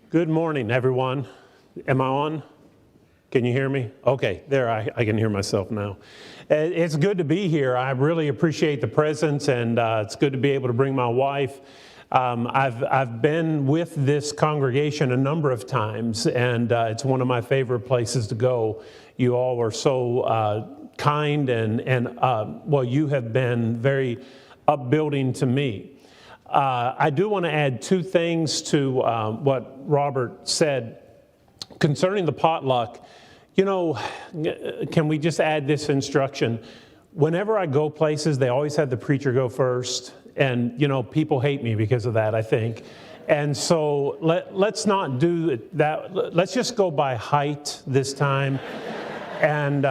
Good morning, everyone. Am I on? Can you hear me? Okay, there, I can hear myself now. It's good to be here. I really appreciate the presence, and it's good to be able to bring my wife. I've been with this congregation a number of times, and it's one of my favorite places to go. You all are so kind, and well, you have been very upbuilding to me. I do want to add two things to what Robert said concerning the potluck. You know, can we just add this instruction? Whenever I go places, they always have the preacher go first. And, you know, people hate me because of that, I think. And so let's not do that. Let's just go by height this time. And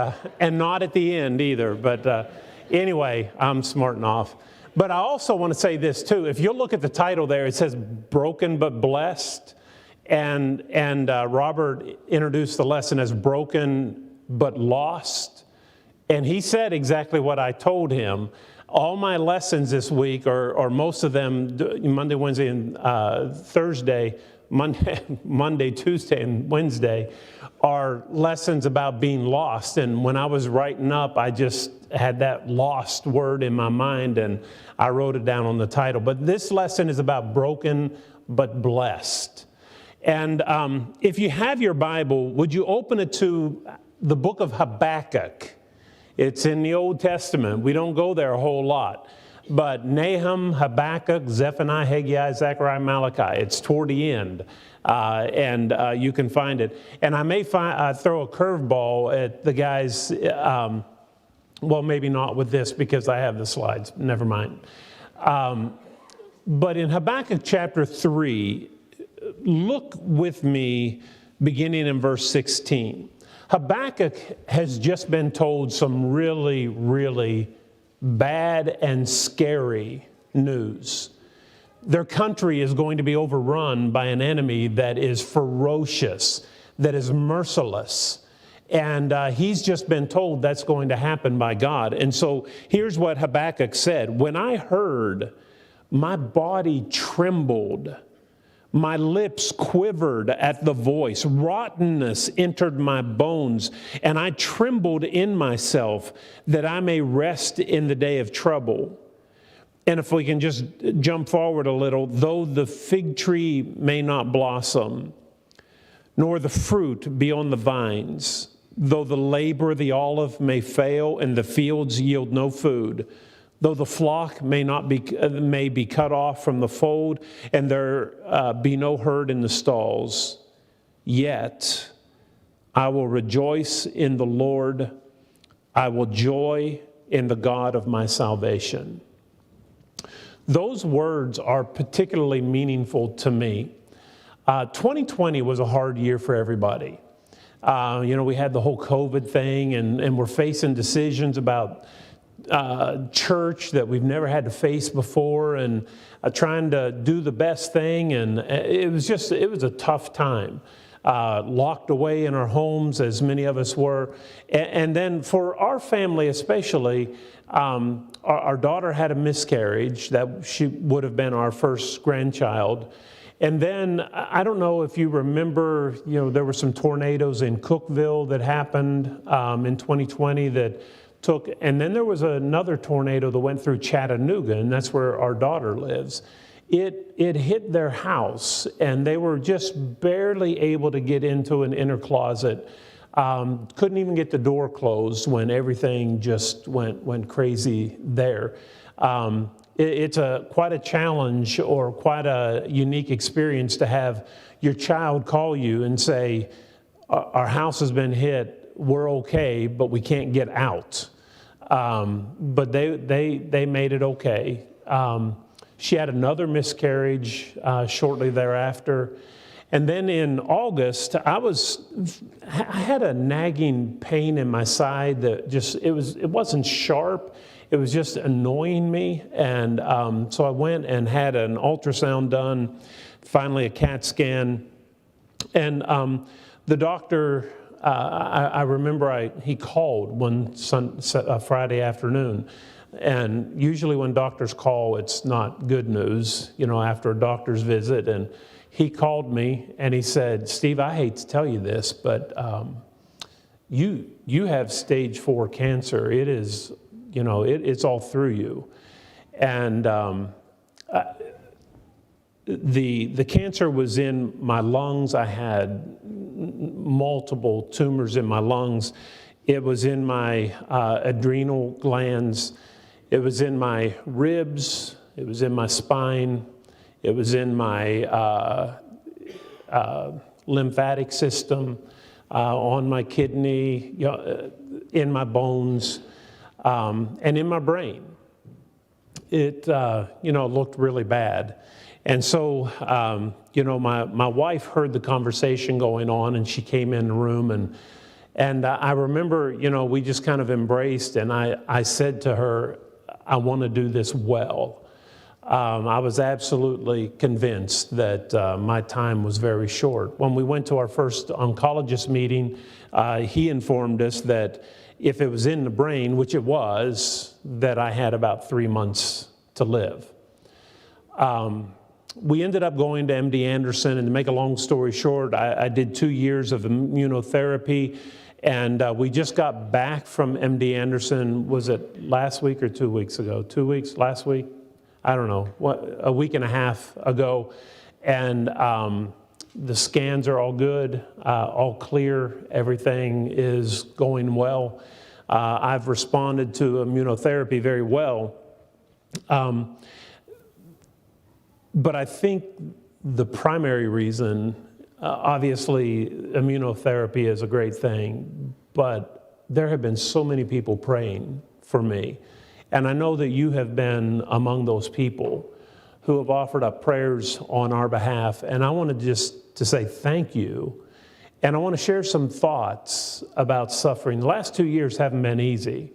not at the end either. But anyway, I'm smarting off. But I also want to say this too. If you look at the title there, it says broken but blessed. And Robert introduced the lesson as broken but lost. And he said exactly what I told him. All my lessons this week, or most of them, Monday, Wednesday, and Thursday, Monday, Tuesday, and Wednesday, are lessons about being lost. And when I was writing up, I just had that lost word in my mind, and I wrote it down on the title. But this lesson is about broken but blessed. And if you have your Bible, would you open it to the book of Habakkuk? It's in the Old Testament. We don't go there a whole lot. But Nahum, Habakkuk, Zephaniah, Haggai, Zechariah, Malachi. It's toward the end. And you can find it. And I may throw a curveball at the guys. Well, maybe not with this because I have the slides. Never mind. But in Habakkuk chapter 3, look with me beginning in verse 16. Habakkuk has just been told some really, really bad and scary news. Their country is going to be overrun by an enemy that is ferocious, that is merciless. And he's just been told that's going to happen by God. And so here's what Habakkuk said. When I heard, my body trembled. My lips quivered at the voice. Rottenness entered my bones, and I trembled in myself that I may rest in the day of trouble. And if we can just jump forward a little, though the fig tree may not blossom, nor the fruit be on the vines, though the labor of the olive may fail and the fields yield no food, though the flock may be cut off from the fold, and there be no herd in the stalls, yet I will rejoice in the Lord. I will joy in the God of my salvation. Those words are particularly meaningful to me. 2020 was a hard year for everybody. We had the whole COVID thing, and we're facing decisions about church that we've never had to face before, and trying to do the best thing. And it was a tough time. Locked away in our homes, as many of us were. And then for our family especially, our daughter had a miscarriage. That she would have been our first grandchild. And then, I don't know if you remember, there were some tornadoes in Cookeville that happened in 2020 that and then there was another tornado that went through Chattanooga, and that's where our daughter lives. It hit their house, and they were just barely able to get into an inner closet. Couldn't even get the door closed when everything just went crazy there. It's quite a challenge, or quite a unique experience to have your child call you and say, our house has been hit, we're okay, but we can't get out. But they made it okay. She had another miscarriage shortly thereafter. And then in August, I had a nagging pain in my side that it wasn't sharp. It was just annoying me. And so I went and had an ultrasound done, finally a CAT scan. And the doctor, I remember he called one Friday afternoon. And usually when doctors call, it's not good news, after a doctor's visit. And he called me and he said, Steve, I hate to tell you this, but you have stage 4 cancer. It is, it's all through you. And the cancer was in my lungs. I had multiple tumors in my lungs. It was in my adrenal glands. It was in my ribs. It was in my spine. It was in my lymphatic system, on my kidney, in my bones, and in my brain. It, looked really bad. And so, my wife heard the conversation going on, and she came in the room, and I remember, we just kind of embraced, and I said to her, I want to do this well. I was absolutely convinced that my time was very short. When we went to our first oncologist meeting, he informed us that if it was in the brain, which it was, that I had about 3 months to live. We ended up going to MD Anderson, and to make a long story short, I did 2 years of immunotherapy, and we just got back from MD Anderson. Was it last week or 2 weeks ago? 2 weeks, last week? I don't know, a week and a half ago. And the scans are all good, all clear. Everything is going well. I've responded to immunotherapy very well. But I think the primary reason, obviously immunotherapy is a great thing, but there have been so many people praying for me. And I know that you have been among those people who have offered up prayers on our behalf. And I wanted just to say thank you. And I want to share some thoughts about suffering. The last 2 years haven't been easy.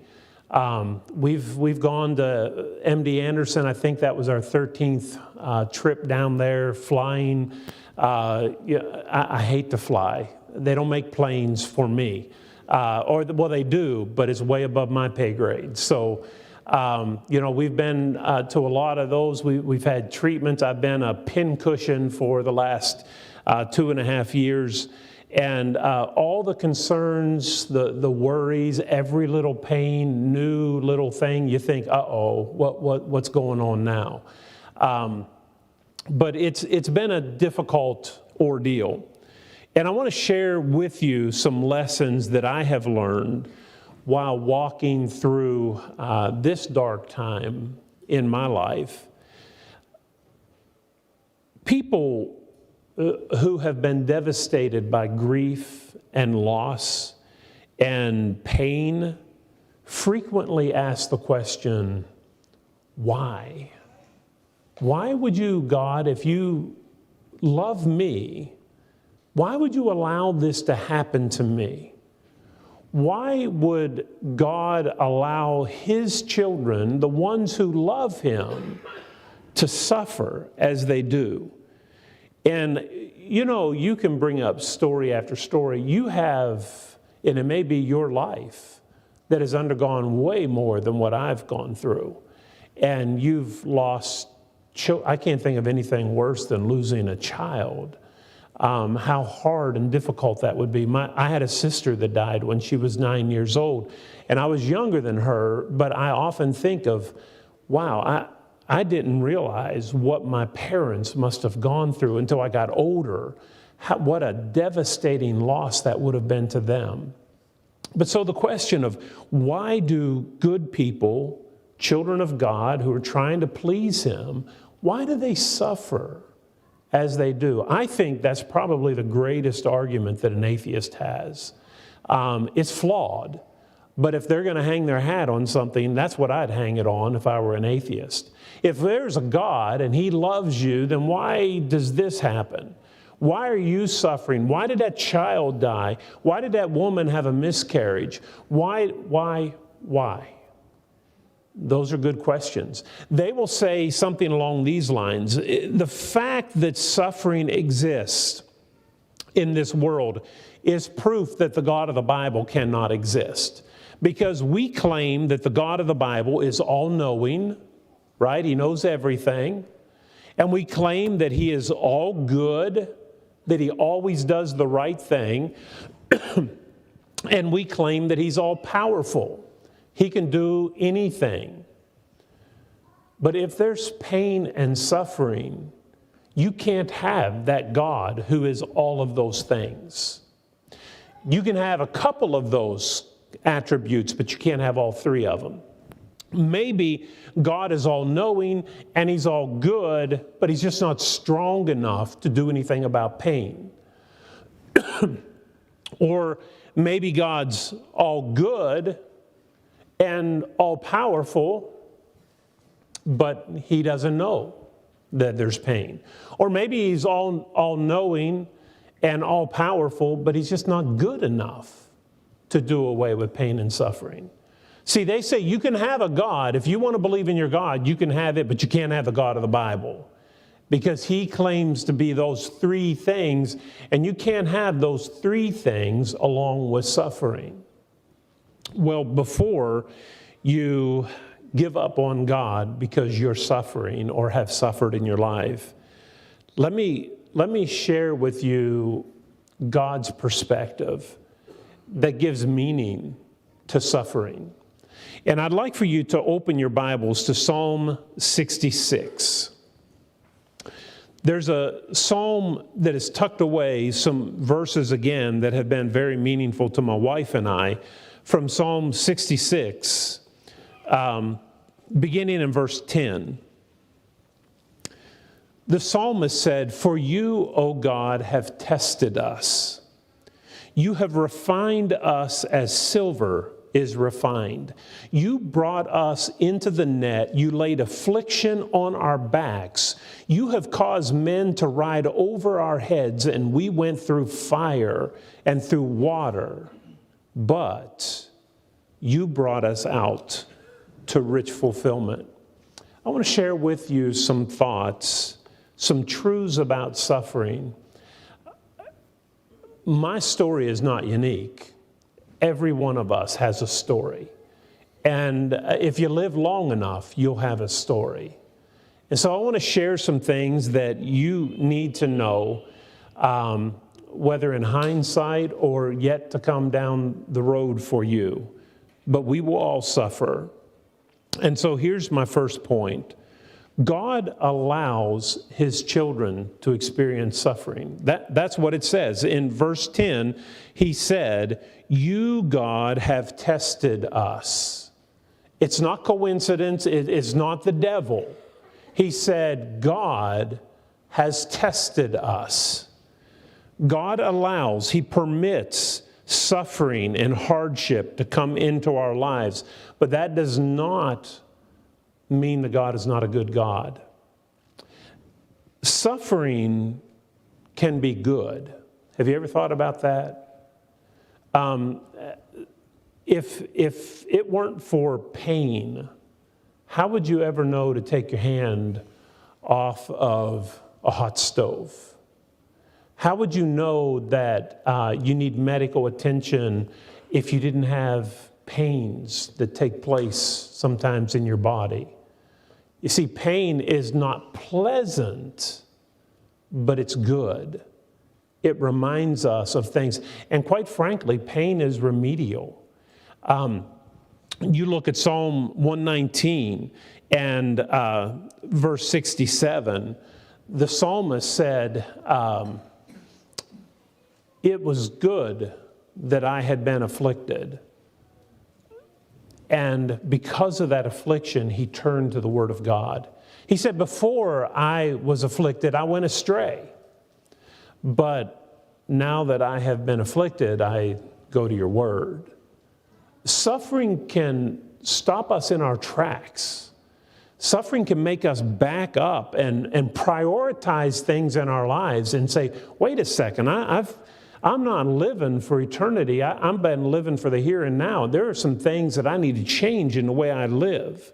We've gone to MD Anderson. I think that was our 13th trip down there, flying. I hate to fly. They don't make planes for me. Well, they do, but it's way above my pay grade. So, we've been to a lot of those. We've had treatments. I've been a pincushion for the last 2.5 years. And all the concerns, the worries, every little pain, new little thing, you think, uh-oh, what's going on now? But it's been a difficult ordeal. And I want to share with you some lessons that I have learned while walking through this dark time in my life. People who have been devastated by grief and loss and pain frequently ask the question, why? Why would you, God, if you love me, why would you allow this to happen to me? Why would God allow his children, the ones who love him, to suffer as they do? And, you can bring up story after story. You have, and it may be your life, that has undergone way more than what I've gone through. And you've lost, I can't think of anything worse than losing a child. How hard and difficult that would be. I had a sister that died when she was 9 years old, and I was younger than her, but I often think of, wow, I didn't realize what my parents must have gone through until I got older. What a devastating loss that would have been to them. But so the question of why do good people, children of God who are trying to please him, why do they suffer as they do? I think that's probably the greatest argument that an atheist has. It's flawed, but if they're going to hang their hat on something, that's what I'd hang it on if I were an atheist. If there's a God and he loves you, then why does this happen? Why are you suffering? Why did that child die? Why did that woman have a miscarriage? Why? Those are good questions. They will say something along these lines. The fact that suffering exists in this world is proof that the God of the Bible cannot exist. Because we claim that the God of the Bible is all-knowing, right? He knows everything. And we claim that he is all good, that he always does the right thing. And we claim that he's all powerful. He can do anything. But if there's pain and suffering, you can't have that God who is all of those things. You can have a couple of those attributes, but you can't have all three of them. Maybe God is all-knowing and he's all good, but he's just not strong enough to do anything about pain. Or maybe God's all good and all powerful, but he doesn't know that there's pain. Or maybe he's all knowing and all powerful, but he's just not good enough to do away with pain and suffering. See, they say you can have a God. If you want to believe in your God, you can have it, but you can't have the God of the Bible, because he claims to be those three things, and you can't have those three things along with suffering. Well, before you give up on God because you're suffering or have suffered in your life, let me share with you God's perspective that gives meaning to suffering. And I'd like for you to open your Bibles to Psalm 66. There's a psalm that is tucked away, some verses again that have been very meaningful to my wife and I, from Psalm 66. Beginning in verse 10. The psalmist said, "For you, O God, have tested us. You have refined us as silver is refined. You brought us into the net. You laid affliction on our backs. You have caused men to ride over our heads, and we went through fire and through water. But you brought us out to rich fulfillment." I want to share with you some thoughts, some truths about suffering. My story is not unique. Every one of us has a story. And if you live long enough, you'll have a story. And so I want to share some things that you need to know, whether in hindsight or yet to come down the road for you. But we will all suffer. And so here's my first point. God allows his children to experience suffering. That's what it says. In verse 10, he said, "You, God, have tested us." It's not coincidence. It is not the devil. He said, God has tested us. God allows, he permits suffering and hardship to come into our lives. But that does not mean that God is not a good God. Suffering can be good. Have you ever thought about that? If it weren't for pain, how would you ever know to take your hand off of a hot stove? How would you know that you need medical attention if you didn't have pains that take place sometimes in your body? You see, pain is not pleasant, but it's good. It reminds us of things. And quite frankly, pain is remedial. You look at Psalm 119 and verse 67, the psalmist said, "It was good that I had been afflicted." And because of that affliction, he turned to the Word of God. He said, "Before I was afflicted, I went astray. But now that I have been afflicted, I go to your Word." Suffering can stop us in our tracks. Suffering can make us back up and prioritize things in our lives and say, wait a second, I'm not living for eternity. I've been living for the here and now. There are some things that I need to change in the way I live.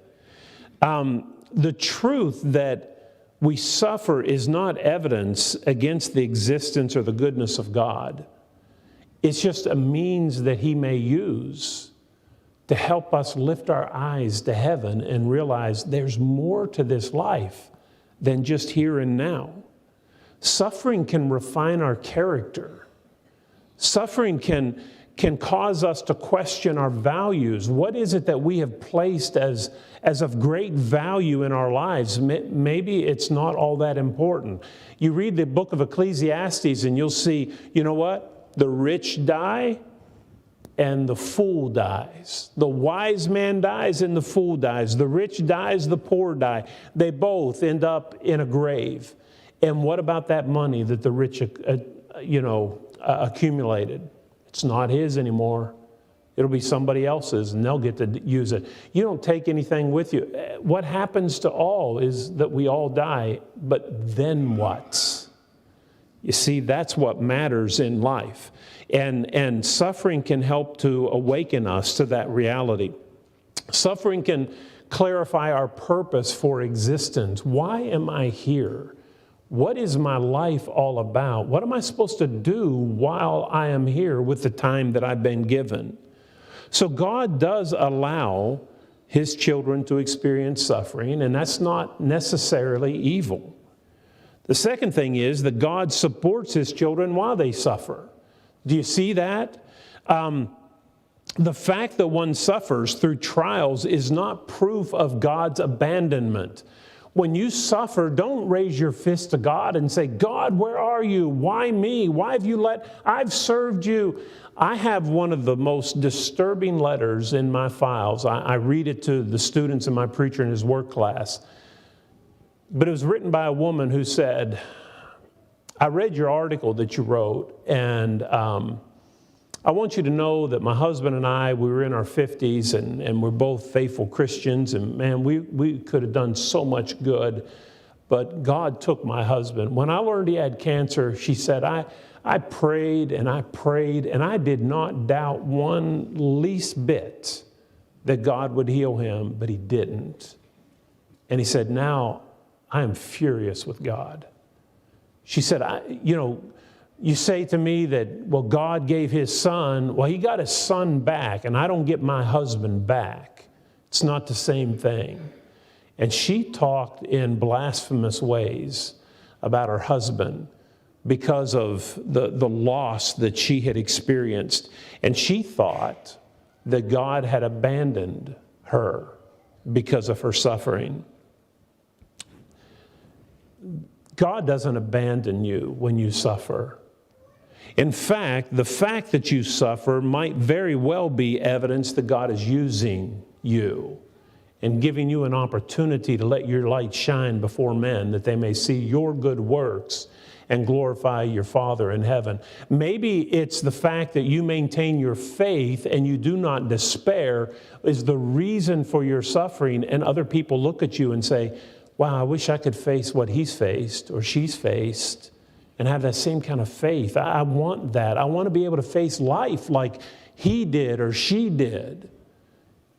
The truth that we suffer is not evidence against the existence or the goodness of God. It's just a means that he may use to help us lift our eyes to heaven and realize there's more to this life than just here and now. Suffering can refine our character. Suffering can cause us to question our values. What is it that we have placed as of great value in our lives? Maybe it's not all that important. You read the book of Ecclesiastes and you'll see, you know what? The rich die and the fool dies. The wise man dies and the fool dies. The rich dies, the poor die. They both end up in a grave. And what about that money that the rich, accumulated? It's not his anymore. It'll be somebody else's, and they'll get to use it. You don't take anything with you. What happens to all is that we all die, but then what? You see, that's what matters in life. And suffering can help to awaken us to that reality. Suffering can clarify our purpose for existence. Why am I here? What is my life all about? What am I supposed to do while I am here with the time that I've been given? So God does allow His children to experience suffering, and that's not necessarily evil. The second thing is that God supports His children while they suffer. Do you see that? The fact that one suffers through trials is not proof of God's abandonment. When you suffer, don't raise your fist to God and say, God, where are you? Why me? Why have you I've served you. I have one of the most disturbing letters in my files. I read it to the students in my preacher in his work class. But it was written by a woman who said, I read your article that you wrote, and I want you to know that my husband and I, we were in our 50s, and we're both faithful Christians, and man, we could have done so much good, but God took my husband. When I learned he had cancer, she said, I prayed, and I did not doubt one least bit that God would heal him, but He didn't. And he said, now I am furious with God. She said, you say to me that, well, God gave His son. Well, He got His son back, and I don't get my husband back. It's not the same thing. And she talked in blasphemous ways about her husband because of the loss that she had experienced. And she thought that God had abandoned her because of her suffering. God doesn't abandon you when you suffer. In fact, the fact that you suffer might very well be evidence that God is using you and giving you an opportunity to let your light shine before men, that they may see your good works and glorify your Father in heaven. Maybe it's the fact that you maintain your faith and you do not despair is the reason for your suffering, and other people look at you and say, wow, I wish I could face what he's faced or she's faced and have that same kind of faith. I want that. I want to be able to face life like he did or she did.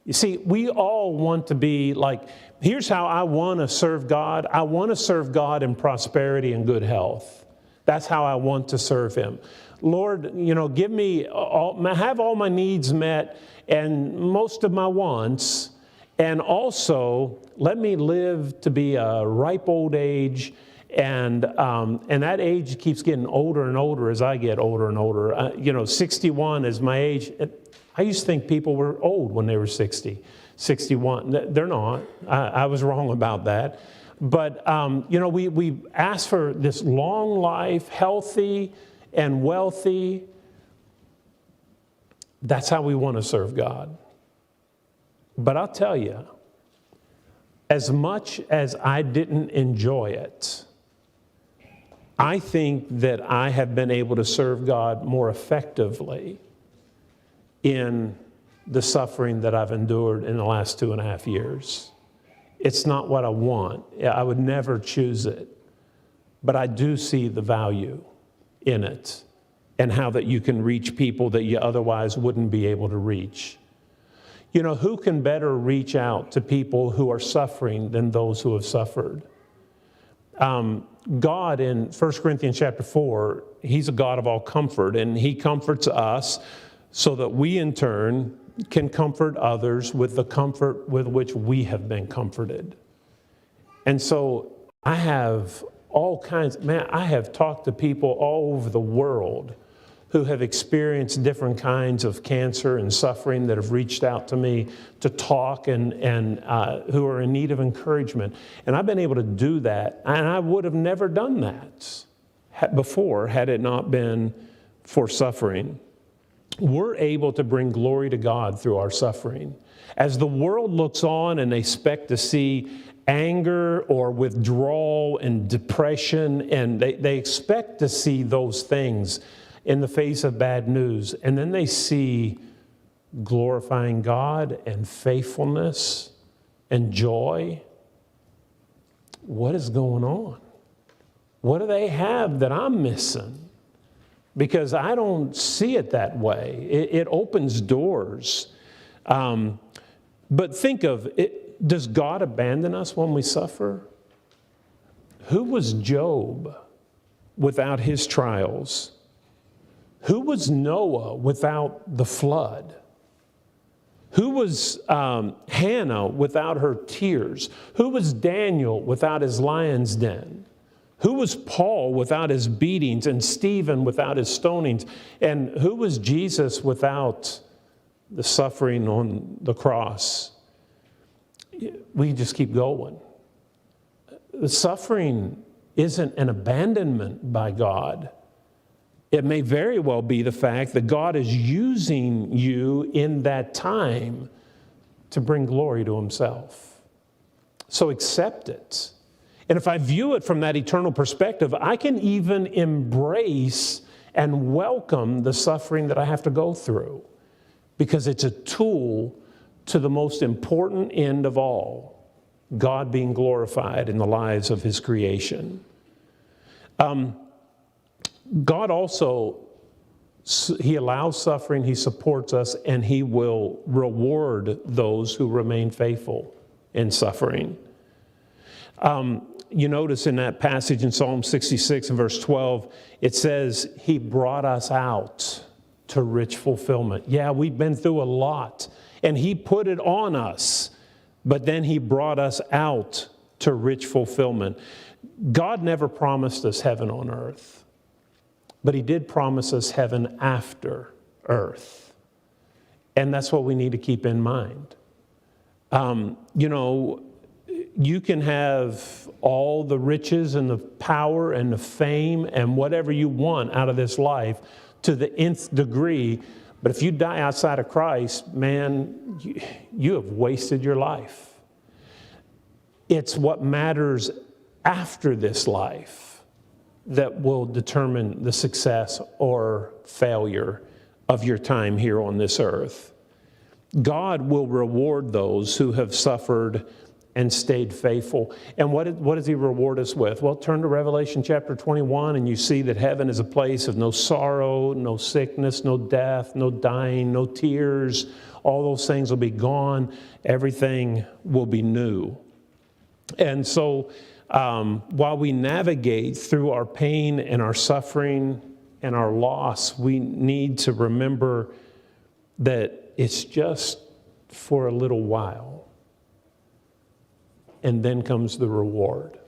You see, we all want to be like, here's how I want to serve God. I want to serve God in prosperity and good health. That's how I want to serve Him. Lord, give me, have all my needs met and most of my wants, and also let me live to be a ripe old age, and that age keeps getting older and older as I get older and older. 61 is my age. I used to think people were old when they were 60, 61. They're not. I was wrong about that. But, we ask for this long life, healthy and wealthy. That's how we want to serve God. But I'll tell you, as much as I didn't enjoy it, I think that I have been able to serve God more effectively in the suffering that I've endured in the last 2.5 years. It's not what I want. I would never choose it. But I do see the value in it and how that you can reach people that you otherwise wouldn't be able to reach. Who can better reach out to people who are suffering than those who have suffered? God in 1 Corinthians chapter 4, He's a God of all comfort, and He comforts us so that we in turn can comfort others with the comfort with which we have been comforted. And so I have all kinds, man, I have talked to people all over the world who have experienced different kinds of cancer and suffering that have reached out to me to talk and who are in need of encouragement. And I've been able to do that, and I would have never done that before had it not been for suffering. We're able to bring glory to God through our suffering. As the world looks on and they expect to see anger or withdrawal and depression, and they expect to see those things in the face of bad news, and then they see glorifying God and faithfulness and joy. What is going on? What do they have that I'm missing? Because I don't see it that way. It opens doors. But think of it, does God abandon us when we suffer? Who was Job without his trials? Who was Noah without the flood? Who was Hannah without her tears? Who was Daniel without his lion's den? Who was Paul without his beatings, and Stephen without his stonings? And who was Jesus without the suffering on the cross? We just keep going. The suffering isn't an abandonment by God. It may very well be the fact that God is using you in that time to bring glory to himself. So accept it. And if I view it from that eternal perspective, I can even embrace and welcome the suffering that I have to go through, because it's a tool to the most important end of all, God being glorified in the lives of his creation. God also, he allows suffering, he supports us, and he will reward those who remain faithful in suffering. You notice in that passage in Psalm 66 and verse 12, it says, he brought us out to rich fulfillment. Yeah, we've been through a lot, and he put it on us, but then he brought us out to rich fulfillment. God never promised us heaven on earth, but he did promise us heaven after earth. And that's what we need to keep in mind. You can have all the riches and the power and the fame and whatever you want out of this life to the nth degree, but if you die outside of Christ, man, you have wasted your life. It's what matters after this life that will determine the success or failure of your time here on this earth. God will reward those who have suffered and stayed faithful. And what does he reward us with? Well, turn to Revelation chapter 21 and you see that heaven is a place of no sorrow, no sickness, no death, no dying, no tears. All those things will be gone. Everything will be new. And so while we navigate through our pain and our suffering and our loss, we need to remember that it's just for a little while. And then comes the reward.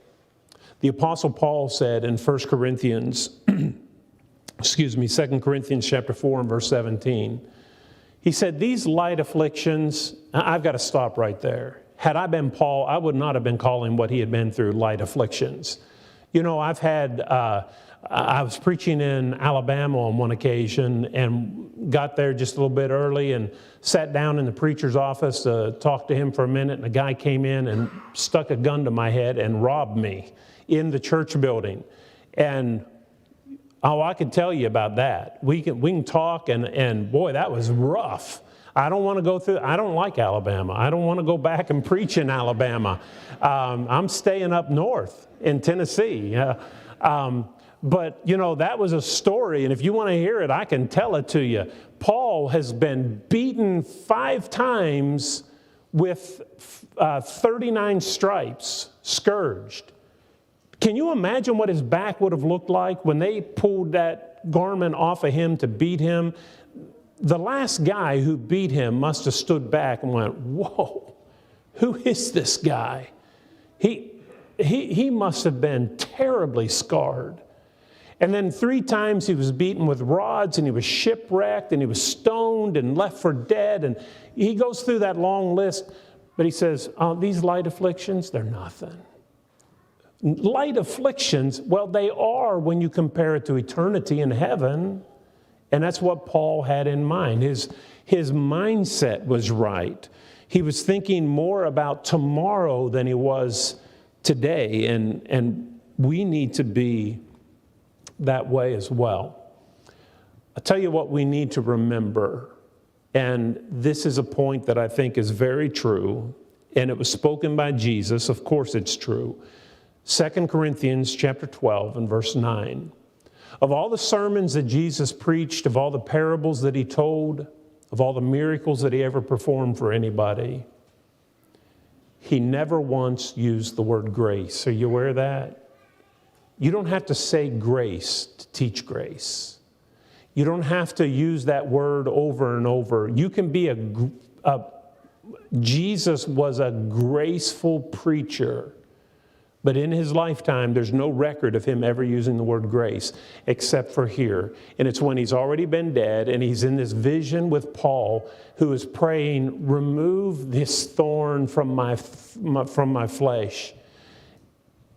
The Apostle Paul said in 2 Corinthians chapter 4 and verse 17, he said, these light afflictions, I've got to stop right there. Had I been Paul, I would not have been calling what he had been through light afflictions. You know, I was preaching in Alabama on one occasion and got there just a little bit early and sat down in the preacher's office to talk to him for a minute, and a guy came in and stuck a gun to my head and robbed me in the church building. And I could tell you about that. We can talk, and boy, that was rough. I don't like Alabama. I don't want to go back and preach in Alabama. I'm staying up north in Tennessee. But, that was a story, and if you want to hear it, I can tell it to you. Paul has been beaten 5 times with 39 stripes, scourged. Can you imagine what his back would have looked like when they pulled that garment off of him to beat him? The last guy who beat him must have stood back and went, whoa, who is this guy? he must have been terribly scarred. And then 3 times he was beaten with rods, and he was shipwrecked, and he was stoned and left for dead. And he goes through that long list, but he says, these light afflictions, they're nothing. Light afflictions, well, they are when you compare it to eternity in heaven. And that's what Paul had in mind. His mindset was right. He was thinking more about tomorrow than he was today. And we need to be that way as well. I'll tell you what we need to remember. And this is a point that I think is very true. And it was spoken by Jesus. Of course it's true. 2 Corinthians chapter 12 and verse 9. Of all the sermons that Jesus preached, of all the parables that he told, of all the miracles that he ever performed for anybody, he never once used the word grace. Are you aware of that? You don't have to say grace to teach grace. You don't have to use that word over and over. You can be Jesus was a graceful preacher. But in his lifetime, there's no record of him ever using the word grace, except for here. And it's when he's already been dead, and he's in this vision with Paul, who is praying, remove this thorn from my flesh.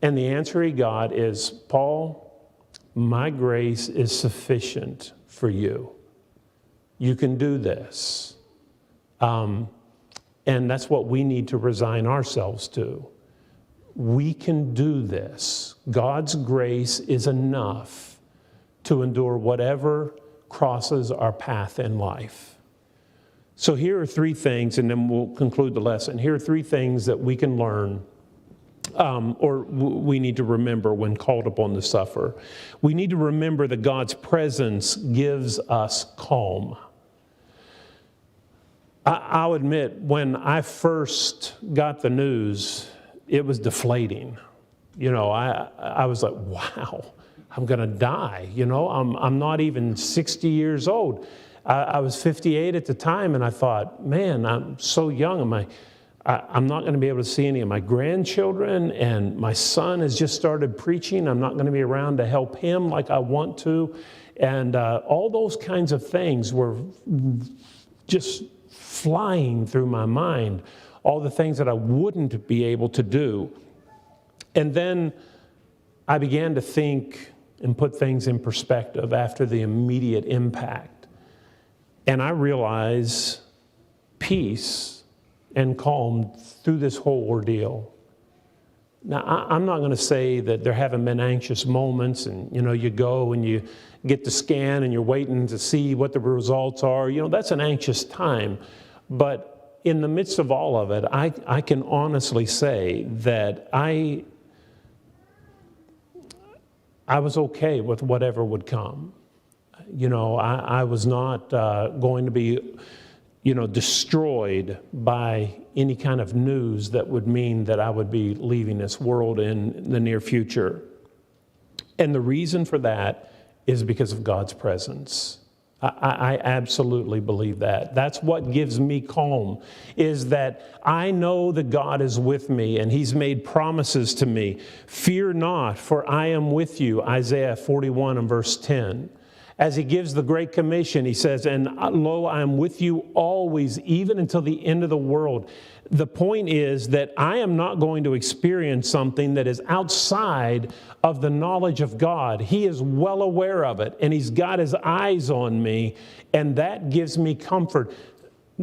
And the answer he got is, Paul, my grace is sufficient for you. You can do this. And that's what we need to resign ourselves to. We can do this. God's grace is enough to endure whatever crosses our path in life. So here are 3 things, and then we'll conclude the lesson. Here are 3 things that we can learn, or we need to remember when called upon to suffer. We need to remember that God's presence gives us calm. I'll admit, when I first got the news, it was deflating. I was like, wow, I'm going to die. I'm not even 60 years old. I was 58 at the time, and I thought, man, I'm so young. I'm not going to be able to see any of my grandchildren, and my son has just started preaching. I'm not going to be around to help him like I want to. And all those kinds of things were just flying through my mind. All the things that I wouldn't be able to do. And then I began to think and put things in perspective after the immediate impact. And I realized peace and calm through this whole ordeal. Now, I'm not going to say that there haven't been anxious moments and, you go and you get the scan and you're waiting to see what the results are. That's an anxious time. But in the midst of all of it, I can honestly say that I was okay with whatever would come. I was not going to be, destroyed by any kind of news that would mean that I would be leaving this world in the near future. And the reason for that is because of God's presence. I absolutely believe that. That's what gives me calm, is that I know that God is with me and he's made promises to me. Fear not, for I am with you, Isaiah 41 and verse 10. As he gives the Great Commission, he says, and lo, I am with you always, even until the end of the world. The point is that I am not going to experience something that is outside of the knowledge of God. He is well aware of it, and he's got his eyes on me, and that gives me comfort.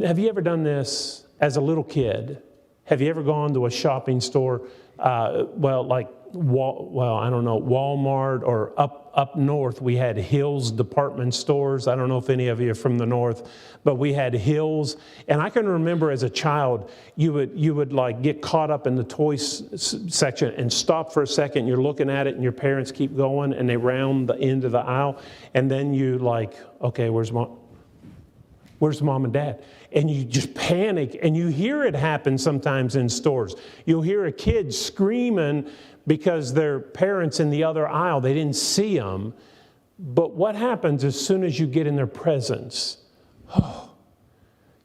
Have you ever done this as a little kid? Have you ever gone to a shopping store, Walmart, or up north, we had Hills department stores. I don't know if any of you are from the north, but we had Hills. And I can remember as a child, you would like get caught up in the toys section and stop for a second. You're looking at it and your parents keep going and they round the end of the aisle. And then you like, okay, where's mom and dad? And you just panic, and you hear it happen sometimes in stores. You'll hear a kid screaming because their parents in the other aisle, they didn't see them. But what happens as soon as you get in their presence?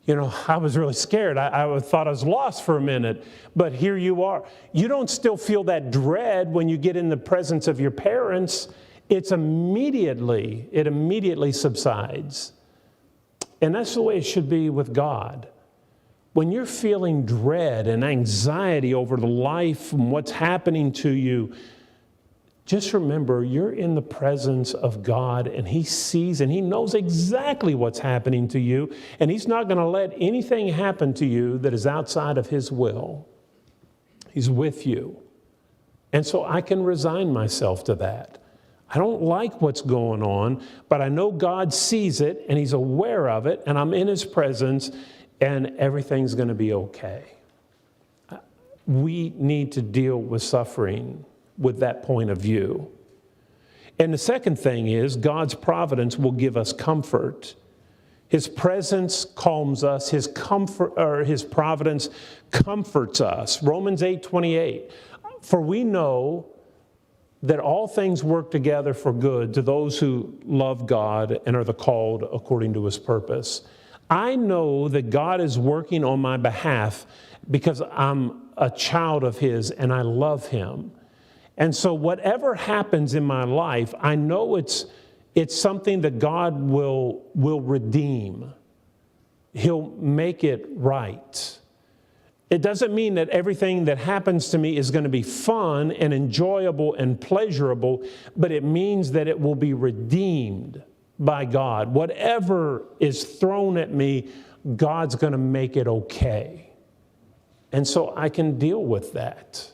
I was really scared. I thought I was lost for a minute, but here you are. You don't still feel that dread when you get in the presence of your parents. It immediately subsides. And that's the way it should be with God. When you're feeling dread and anxiety over the life and what's happening to you, just remember you're in the presence of God, and He sees and He knows exactly what's happening to you, and He's not going to let anything happen to you that is outside of His will. He's with you. And so I can resign myself to that. I don't like what's going on, but I know God sees it and He's aware of it, and I'm in His presence, and everything's going to be okay. We need to deal with suffering with that point of view. And the second thing is God's providence will give us comfort. His presence calms us. His providence comforts us. Romans 8:28. For we know that all things work together for good to those who love God and are the called according to His purpose. I know that God is working on my behalf because I'm a child of His and I love Him. And so whatever happens in my life, I know it's something that God will redeem. He'll make it right. It doesn't mean that everything that happens to me is going to be fun and enjoyable and pleasurable, but it means that it will be redeemed by God. Whatever is thrown at me, God's going to make it okay. And so I can deal with that.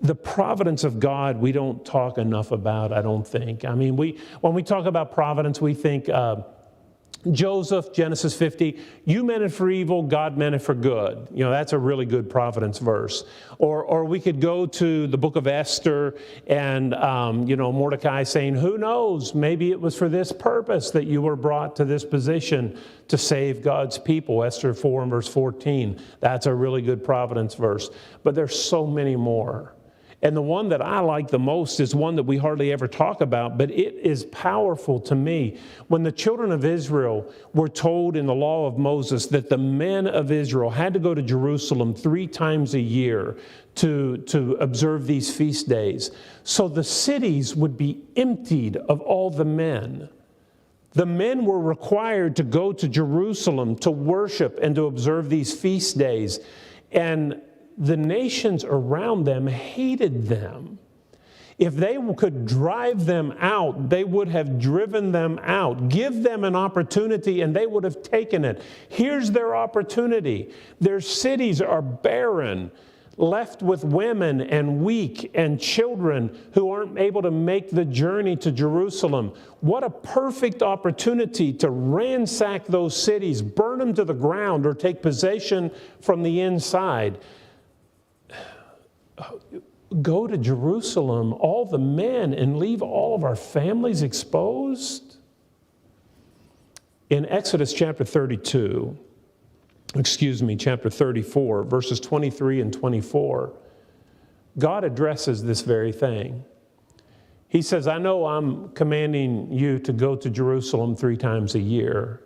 The providence of God, we don't talk enough about, I don't think. I mean, when we talk about providence, we think Joseph, Genesis 50, you meant it for evil, God meant it for good. That's a really good providence verse. Or we could go to the book of Esther and, Mordecai saying, who knows, maybe it was for this purpose that you were brought to this position to save God's people. Esther 4 and verse 14. That's a really good providence verse. But there's so many more. And the one that I like the most is one that we hardly ever talk about, but it is powerful to me. When the children of Israel were told in the law of Moses that the men of Israel had to go to Jerusalem 3 times a year to observe these feast days, so the cities would be emptied of all the men. The men were required to go to Jerusalem to worship and to observe these feast days. And the nations around them hated them. If they could drive them out, they would have driven them out. Give them an opportunity and they would have taken it. Here's their opportunity. Their cities are barren, left with women and weak and children who aren't able to make the journey to Jerusalem. What a perfect opportunity to ransack those cities, burn them to the ground, or take possession from the inside. Go to Jerusalem, all the men, and leave all of our families exposed? In Exodus chapter 34, verses 23 and 24, God addresses this very thing. He says, I know I'm commanding you to go to Jerusalem 3 times a year,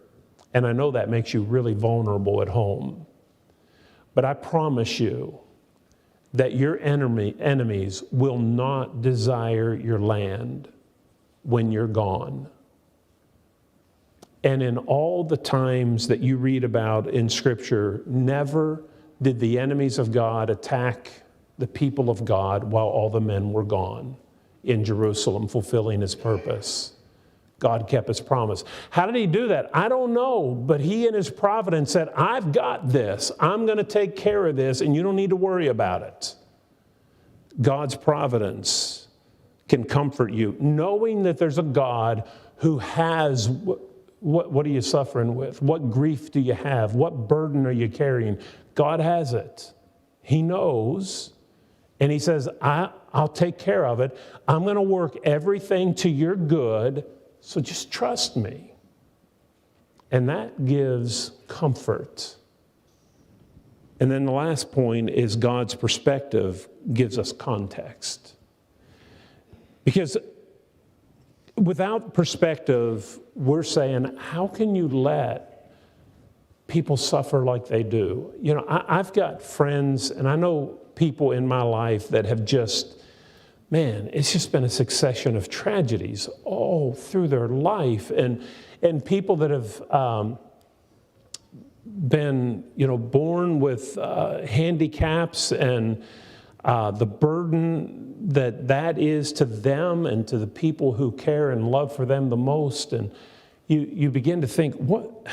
and I know that makes you really vulnerable at home. But I promise you that your enemies will not desire your land when you're gone. And in all the times that you read about in Scripture, never did the enemies of God attack the people of God while all the men were gone in Jerusalem, fulfilling His purpose. God kept His promise. How did He do that? I don't know, but He in His providence said, I've got this. I'm going to take care of this, and you don't need to worry about it. God's providence can comfort you, knowing that there's a God who has, what are you suffering with? What grief do you have? What burden are you carrying? God has it. He knows, and He says, I'll take care of it. I'm going to work everything to your good. So just trust me. And that gives comfort. And then the last point is God's perspective gives us context. Because without perspective, we're saying, how can you let people suffer like they do. You know, I've got friends, and I know people in my life that have just, man, it's just been a succession of tragedies all through their life. And people that have been, you know, born with handicaps, and the burden that is to them and to the people who care and love for them the most. And you begin to think, what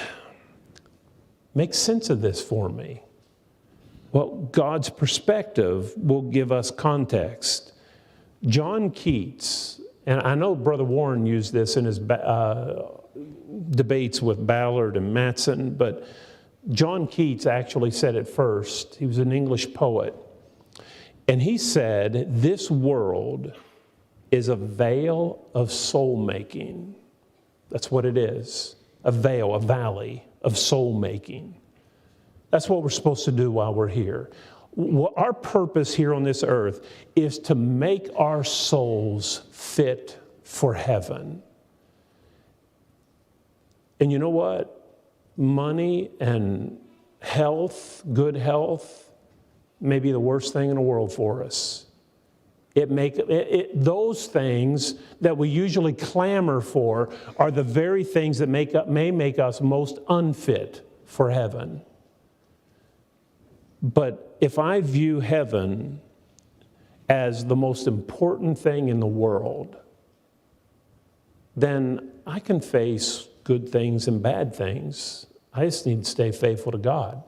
makes sense of this for me? Well, God's perspective will give us context. John Keats, and I know Brother Warren used this in his debates with Ballard and Matson, but John Keats actually said it first. He was an English poet. And he said, this world is a veil of soul making. That's what it is. A veil, a valley of soul making. That's what we're supposed to do while we're here. Our purpose here on this earth is to make our souls fit for heaven. And you know what? Money and health, good health, may be the worst thing in the world for us. Those things that we usually clamor for are the very things that may make us most unfit for heaven. But if I view heaven as the most important thing in the world, then I can face good things and bad things. I just need to stay faithful to God.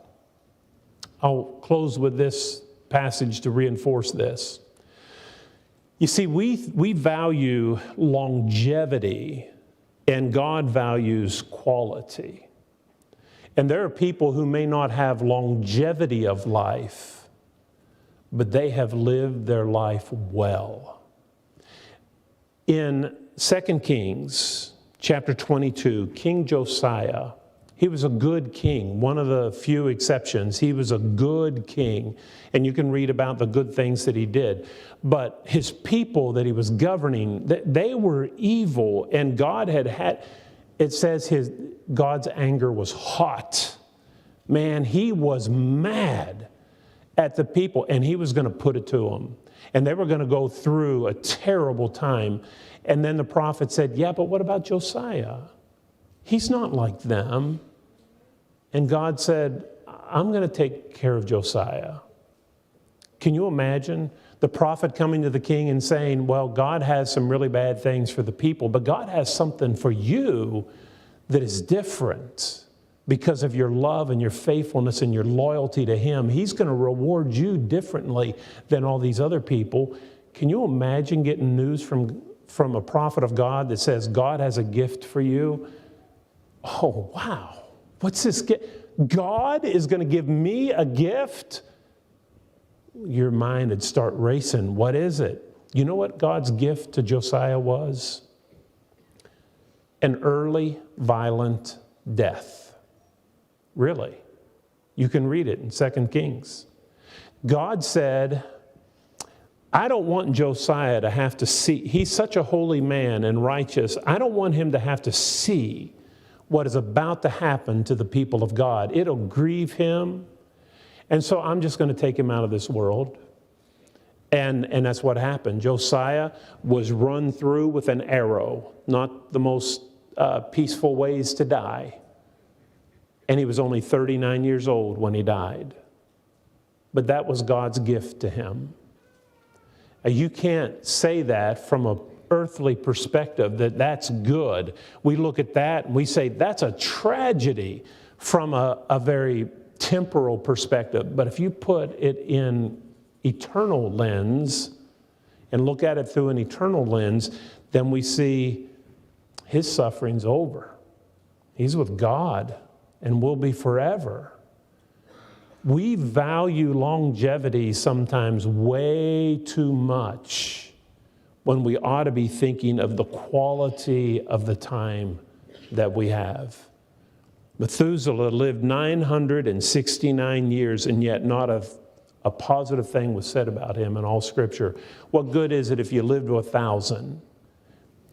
I'll close with this passage to reinforce this. You see, we value longevity, and God values quality. And there are people who may not have longevity of life, but they have lived their life well. In 2 Kings chapter 22, King Josiah, he was a good king, one of the few exceptions. He was a good king, and you can read about the good things that he did. But his people that he was governing, they were evil, and God it says God's anger was hot. Man, he was mad at the people, and he was going to put it to them. And they were going to go through a terrible time. And then the prophet said, yeah, but what about Josiah? He's not like them. And God said, I'm going to take care of Josiah. Can you imagine the prophet coming to the king and saying, well, God has some really bad things for the people, but God has something for you that is different because of your love and your faithfulness and your loyalty to him. He's going to reward you differently than all these other people. Can you imagine getting news from a prophet of God that says God has a gift for you? Oh, wow. What's this gift? God is going to give me a gift? Your mind would start racing. What is it? You know what God's gift to Josiah was? An early, violent death. Really. You can read it in 2 Kings. God said, I don't want Josiah to have to see. He's such a holy man and righteous. I don't want him to have to see what is about to happen to the people of God. It'll grieve him. And so I'm just going to take him out of this world. And that's what happened. Josiah was run through with an arrow, not the most peaceful ways to die. And he was only 39 years old when he died. But that was God's gift to him. You can't say that from an earthly perspective, that's good. We look at that and we say that's a tragedy from a very temporal perspective. But if you put it in eternal lens and look at it through an eternal lens, then we see his suffering's over. He's with God and will be forever. We value longevity sometimes way too much when we ought to be thinking of the quality of the time that we have. Methuselah lived 969 years, and yet not a positive thing was said about him in all Scripture. What good is it if you live to 1,000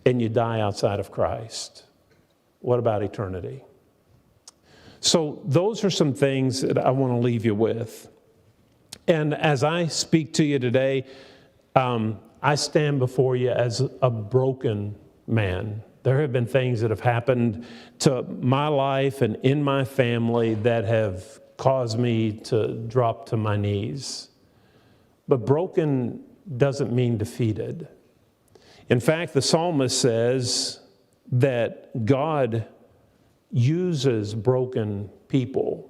and you die outside of Christ? What about eternity? So those are some things that I want to leave you with. And as I speak to you today, I stand before you as a broken man. There have been things that have happened to my life and in my family that have caused me to drop to my knees. But broken doesn't mean defeated. In fact, the psalmist says that God uses broken people,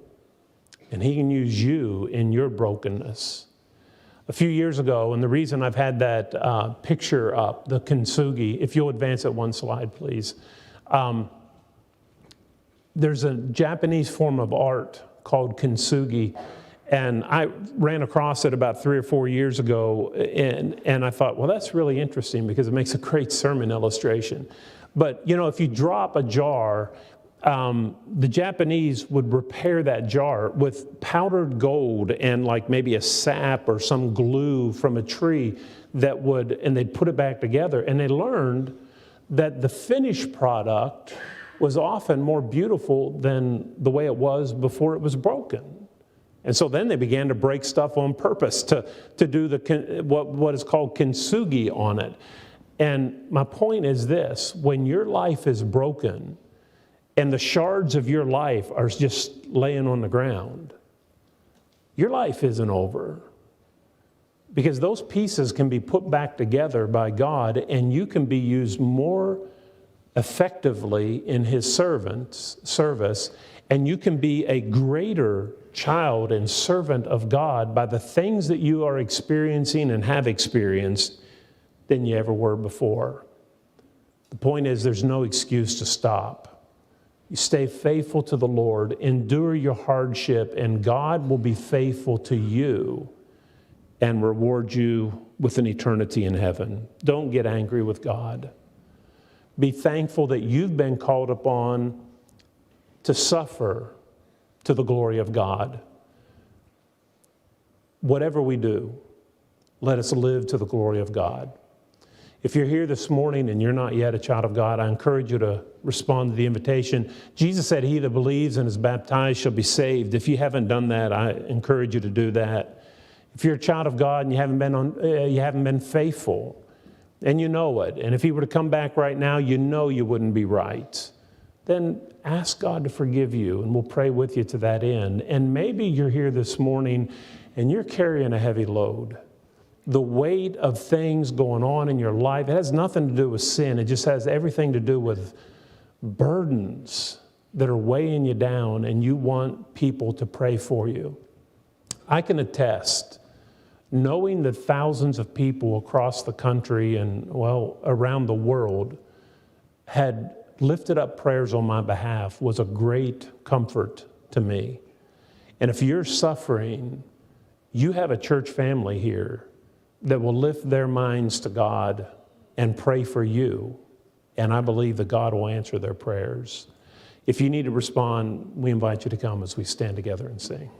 and he can use you in your brokenness. A few years ago, and the reason I've had that picture up, the kintsugi, if you'll advance it one slide, please. There's a Japanese form of art called kintsugi, and I ran across it about 3 or 4 years ago, and I thought, well, that's really interesting because it makes a great sermon illustration. But, you know, if you drop a jar, the Japanese would repair that jar with powdered gold and like maybe a sap or some glue from a tree that would, and they'd put it back together. And they learned that the finished product was often more beautiful than the way it was before it was broken. And so then they began to break stuff on purpose to do what is called kintsugi on it. And my point is this: when your life is broken, and the shards of your life are just laying on the ground, your life isn't over. Because those pieces can be put back together by God, and you can be used more effectively in his service, and you can be a greater child and servant of God by the things that you are experiencing and have experienced than you ever were before. The point is, there's no excuse to stop. You stay faithful to the Lord, endure your hardship, and God will be faithful to you and reward you with an eternity in heaven. Don't get angry with God. Be thankful that you've been called upon to suffer to the glory of God. Whatever we do, let us live to the glory of God. If you're here this morning and you're not yet a child of God, I encourage you to respond to the invitation. Jesus said, "He that believes and is baptized shall be saved." If you haven't done that, I encourage you to do that. If you're a child of God and you haven't been faithful, and you know it, and if he were to come back right now, you know you wouldn't be right, then ask God to forgive you, and we'll pray with you to that end. And maybe you're here this morning and you're carrying a heavy load. The weight of things going on in your life, it has nothing to do with sin. It just has everything to do with burdens that are weighing you down, and you want people to pray for you. I can attest, knowing that thousands of people across the country and, well, around the world had lifted up prayers on my behalf was a great comfort to me. And if you're suffering, you have a church family here that will lift their minds to God and pray for you. And I believe that God will answer their prayers. If you need to respond, we invite you to come as we stand together and sing.